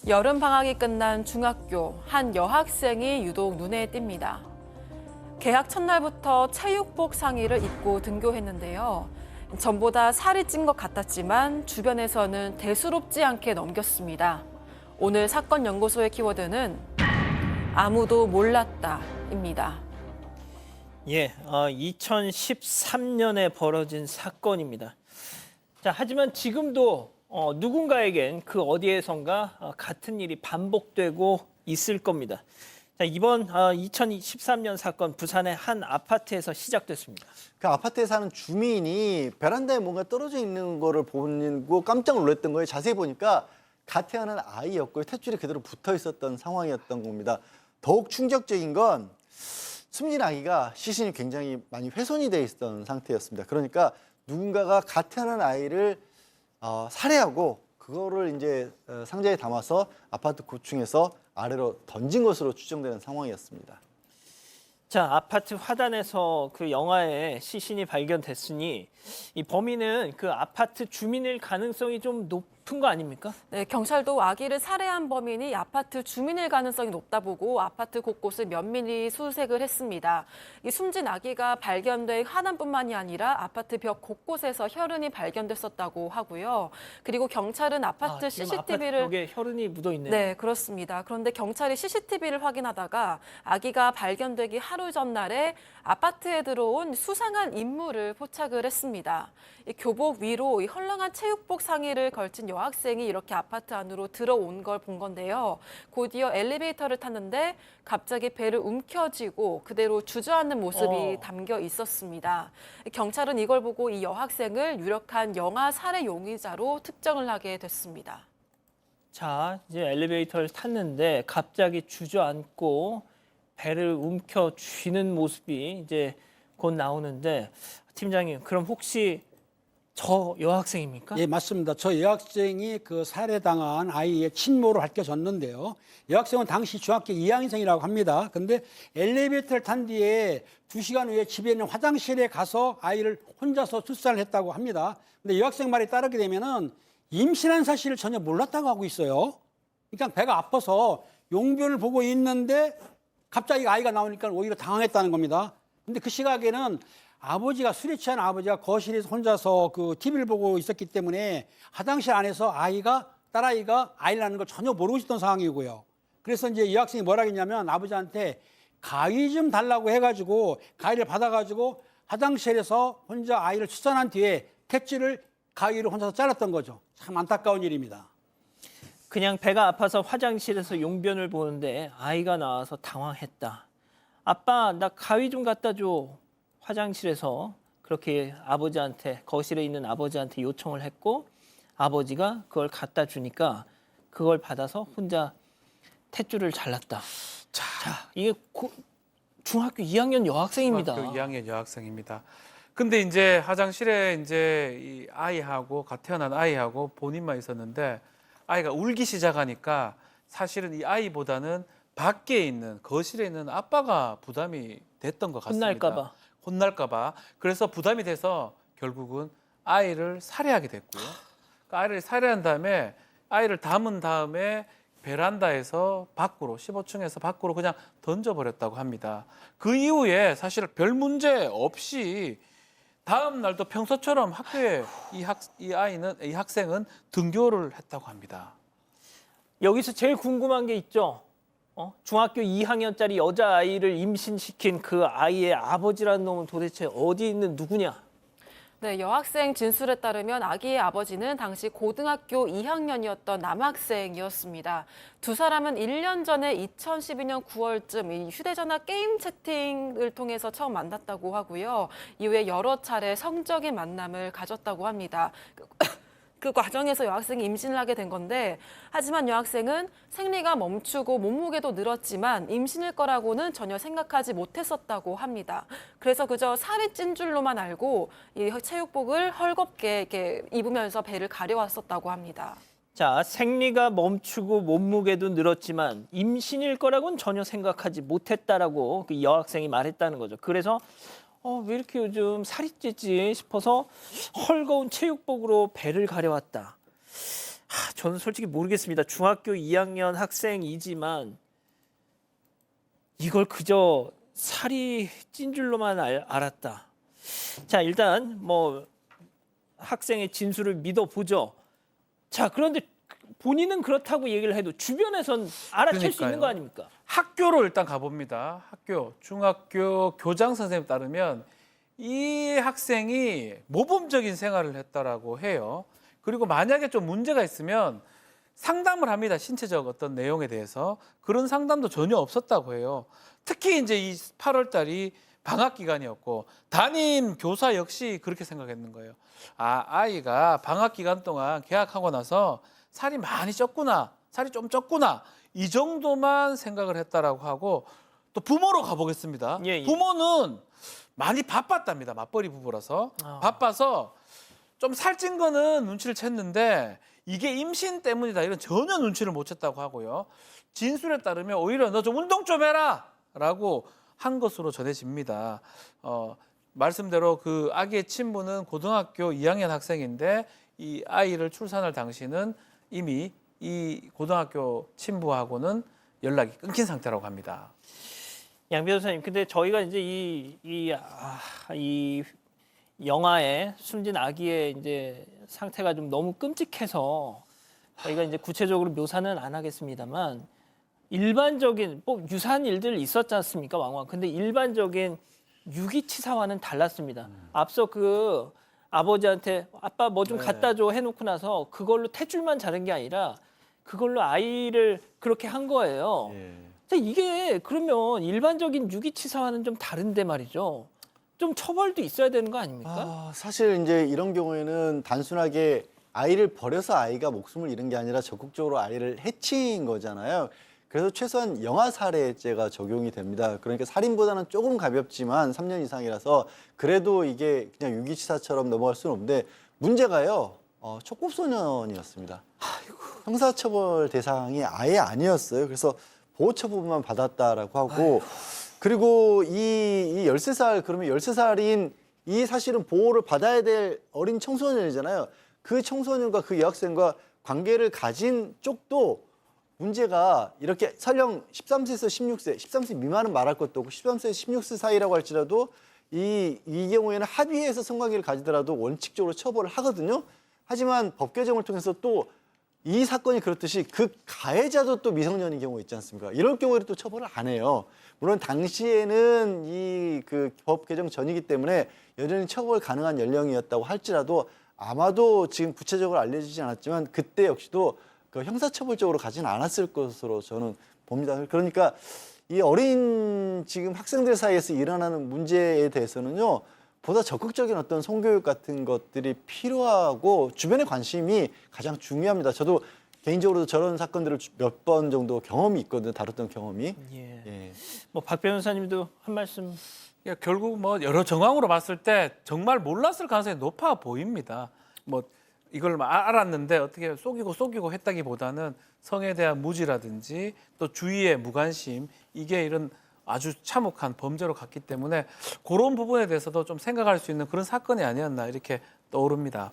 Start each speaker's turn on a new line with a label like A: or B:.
A: 여름방학이 끝난 중학교 한 여학생이 유독 눈에 띕니다. 개학 첫날부터 체육복 상의를 입고 등교했는데요. 전보다 살이 찐 것 같았지만 주변에서는 대수롭지 않게 넘겼습니다. 오늘 사건 연구소의 키워드는 아무도 몰랐다입니다.
B: 2013년에 벌어진 사건입니다. 자, 하지만 지금도 누군가에겐 그 어디에선가 같은 일이 반복되고 있을 겁니다. 자, 이번 2013년 사건 부산의 한 아파트에서 시작됐습니다.
C: 그 아파트에 사는 주민이 베란다에 뭔가 떨어져 있는 거를 보고 깜짝 놀랐던 거예요. 자세히 보니까 갓 태어난 아이였고요. 탯줄이 그대로 붙어 있었던 상황이었던 겁니다. 더욱 충격적인 건 숨진 아기가 시신이 굉장히 많이 훼손이 돼 있었던 상태였습니다. 그러니까 누군가가 갓 태어난 아이를 살해하고 그거를 이제 상자에 담아서 아파트 고층에서 아래로 던진 것으로 추정되는 상황이었습니다.
B: 자, 아파트 화단에서 그 영화의 시신이 발견됐으니 이 범인은 그 아파트 주민일 가능성이 좀 높은 거 아닙니까?
A: 네, 경찰도 아기를 살해한 범인이 아파트 주민일 가능성이 높다 보고 아파트 곳곳을 면밀히 수색을 했습니다. 이 숨진 아기가 발견된 화단뿐만이 아니라 아파트 벽 곳곳에서 혈흔이 발견됐었다고 하고요. 그리고 경찰은 아파트 CCTV를
B: 아파트 벽에 혈흔이 묻어 있네요.
A: 네, 그렇습니다. 그런데 경찰이 CCTV를 확인하다가 아기가 발견되기 하루 전날에 아파트에 들어온 수상한 인물을 포착을 했습니다. 이 교복 위로 이 헐렁한 체육복 상의를 걸친 여학생이 이렇게 아파트 안으로 들어온 걸 본 건데요. 곧이어 엘리베이터를 탔는데 갑자기 배를 움켜쥐고 그대로 주저앉는 모습이 담겨 있었습니다. 경찰은 이걸 보고 이 여학생을 유력한 영아 살해 용의자로 특정을 하게 됐습니다.
B: 자, 이제 엘리베이터를 탔는데 갑자기 주저앉고 배를 움켜쥐는 모습이 이제 곧 나오는데 팀장님, 그럼 혹시 저 여학생입니까?
D: 예, 맞습니다. 저 여학생이 그 살해당한 아이의 친모로 밝혀졌는데요. 여학생은 당시 중학교 2학년생이라고 합니다. 근데 엘리베이터를 탄 뒤에 2시간 후에 집에 있는 화장실에 가서 아이를 혼자서 출산을 했다고 합니다. 근데 여학생 말에 따르게 되면은 임신한 사실을 전혀 몰랐다고 하고 있어요. 그러니까 배가 아파서 용변을 보고 있는데 갑자기 아이가 나오니까 오히려 당황했다는 겁니다. 근데 그 시각에는 아버지가 술에 취한 아버지가 거실에서 혼자서 그 TV를 보고 있었기 때문에 화장실 안에서 딸아이가 아이를 낳는 걸 전혀 모르고 있었던 상황이고요. 그래서 이제 이 학생이 뭐라 했냐면 아버지한테 가위 좀 달라고 해가지고 가위를 받아가지고 화장실에서 혼자 아이를 출산한 뒤에 탯줄을 가위를 혼자서 잘랐던 거죠. 참 안타까운 일입니다.
B: 그냥 배가 아파서 화장실에서 용변을 보는데 아이가 나와서 당황했다. 아빠, 나 가위 좀 갖다 줘. 화장실에서 그렇게 아버지한테, 거실에 있는 아버지한테 요청을 했고 아버지가 그걸 갖다 주니까 그걸 받아서 혼자 탯줄을 잘랐다. 자, 이게 중학교 2학년 여학생입니다.
E: 중학교 2학년 여학생입니다. 근데 이제 화장실에 이제 이 아이하고 갓 태어난 아이하고 본인만 있었는데 아이가 울기 시작하니까 사실은 이 아이보다는 밖에 있는 거실에 있는 아빠가 부담이 됐던 것 같습니다. 혼날까 봐. 그래서 부담이 돼서 결국은 아이를 살해하게 됐고요. 그 아이를 살해한 다음에 아이를 담은 다음에 베란다에서 밖으로 15층에서 밖으로 그냥 던져버렸다고 합니다. 그 이후에 사실 별 문제 없이 다음 날도 평소처럼 학교에 이 학생은 등교를 했다고 합니다.
B: 여기서 제일 궁금한 게 있죠. 중학교 2학년짜리 여자아이를 임신시킨 그 아이의 아버지라는 놈은 도대체 어디 있는 누구냐?
A: 네, 여학생 진술에 따르면 아기의 아버지는 당시 고등학교 2학년이었던 남학생이었습니다. 두 사람은 1년 전에 2012년 9월쯤 이 휴대전화 게임 채팅을 통해서 처음 만났다고 하고요. 이후에 여러 차례 성적인 만남을 가졌다고 합니다. 그 과정에서 여학생이 임신을 하게 된 건데 하지만 여학생은 생리가 멈추고 몸무게도 늘었지만 임신일 거라고는 전혀 생각하지 못했었다고 합니다. 그래서 그저 살이 찐 줄로만 알고 이 체육복을 헐겁게 이렇게 입으면서 배를 가려왔었다고 합니다.
B: 자, 생리가 멈추고 몸무게도 늘었지만 임신일 거라고는 전혀 생각하지 못했다라고 그 여학생이 말했다는 거죠. 그래서 왜 이렇게 요즘 살이 찌지 싶어서 헐거운 체육복으로 배를 가려왔다. 저는 솔직히 모르겠습니다. 중학교 2학년 학생이지만 이걸 그저 살이 찐 줄로만 알았다. 자, 일단 뭐 학생의 진술을 믿어보죠. 자, 그런데 본인은 그렇다고 얘기를 해도 주변에선 알아챌 수 있는 거 아닙니까?
E: 학교로 일단 가봅니다. 학교, 중학교 교장 선생님 따르면 이 학생이 모범적인 생활을 했다라고 해요. 그리고 만약에 좀 문제가 있으면 상담을 합니다. 신체적 어떤 내용에 대해서. 그런 상담도 전혀 없었다고 해요. 특히 이제 이 8월 달이 방학 기간이었고 담임 교사 역시 그렇게 생각했는 거예요. 아이가 방학 기간 동안 개학하고 나서 살이 많이 쪘구나, 살이 좀 쪘구나, 이 정도만 생각을 했다라고 하고, 또 부모로 가보겠습니다.
B: 예.
E: 부모는 많이 바빴답니다. 맞벌이 부부라서. 바빠서 좀 살찐 거는 눈치를 챘는데 이게 임신 때문이다, 이런 전혀 눈치를 못 챘다고 하고요. 진술에 따르면 오히려 너 좀 운동 좀 해라 라고 한 것으로 전해집니다. 말씀대로 그 아기의 친부는 고등학교 2학년 학생인데 이 아이를 출산할 당시는 이미 이 고등학교 친부하고는 연락이 끊긴 상태라고 합니다.
B: 양 변호사님, 근데 저희가 이제 이 영아의 숨진 아기의 이제 상태가 좀 너무 끔찍해서 저희가 이제 구체적으로 묘사는 안 하겠습니다만 일반적인 뭐 유사한 일들 있었지 않습니까, 왕왕. 근데 일반적인 유기치사와는 달랐습니다. 앞서 그 아버지한테 아빠 뭐 좀 갖다 줘 해놓고 나서 그걸로 탯줄만 자른 게 아니라 그걸로 아이를 그렇게 한 거예요. 근데 이게 그러면 일반적인 유기치사와는 좀 다른데 말이죠. 좀 처벌도 있어야 되는 거 아닙니까?
C: 사실 이제 이런 경우에는 단순하게 아이를 버려서 아이가 목숨을 잃은 게 아니라 적극적으로 아이를 해친 거잖아요. 그래서 최소한 영아살해죄가 적용이 됩니다. 그러니까 살인보다는 조금 가볍지만 3년 이상이라서 그래도 이게 그냥 유기치사처럼 넘어갈 수는 없는데 문제가요. 촉법소년이었습니다. 형사처벌 대상이 아예 아니었어요. 그래서 보호처분만 받았다라고 하고 그리고 이 13살 그러면 13살인 이 사실은 보호를 받아야 될 어린 청소년이잖아요. 그 청소년과 그 여학생과 관계를 가진 쪽도 문제가 이렇게 설령 13세에서 16세, 13세 미만은 말할 것도 없고 13세에서 16세 사이라고 할지라도 이 경우에는 합의해서 성관계를 가지더라도 원칙적으로 처벌을 하거든요. 하지만 법 개정을 통해서 또 이 사건이 그렇듯이 그 가해자도 또 미성년인 경우 있지 않습니까? 이럴 경우에는 또 처벌을 안 해요. 물론 당시에는 이 그 법 개정 전이기 때문에 여전히 처벌 가능한 연령이었다고 할지라도 아마도 지금 구체적으로 알려지지 않았지만 그때 역시도 그 형사처벌적으로 가지는 않았을 것으로 저는 봅니다. 그러니까 이 어린 지금 학생들 사이에서 일어나는 문제에 대해서는요, 보다 적극적인 어떤 성교육 같은 것들이 필요하고 주변의 관심이 가장 중요합니다. 저도 개인적으로 저런 사건들을 몇 번 정도 경험이 있거든요. 다뤘던 경험이. 예.
B: 뭐 박 변호사님도 한 말씀.
E: 결국 뭐 여러 정황으로 봤을 때 정말 몰랐을 가능성이 높아 보입니다. 뭐 이걸 알았는데 어떻게 속이고 했다기보다는 성에 대한 무지라든지 또 주위의 무관심, 이게 이런 아주 참혹한 범죄로 갔기 때문에 그런 부분에 대해서도 좀 생각할 수 있는 그런 사건이 아니었나 이렇게 떠오릅니다.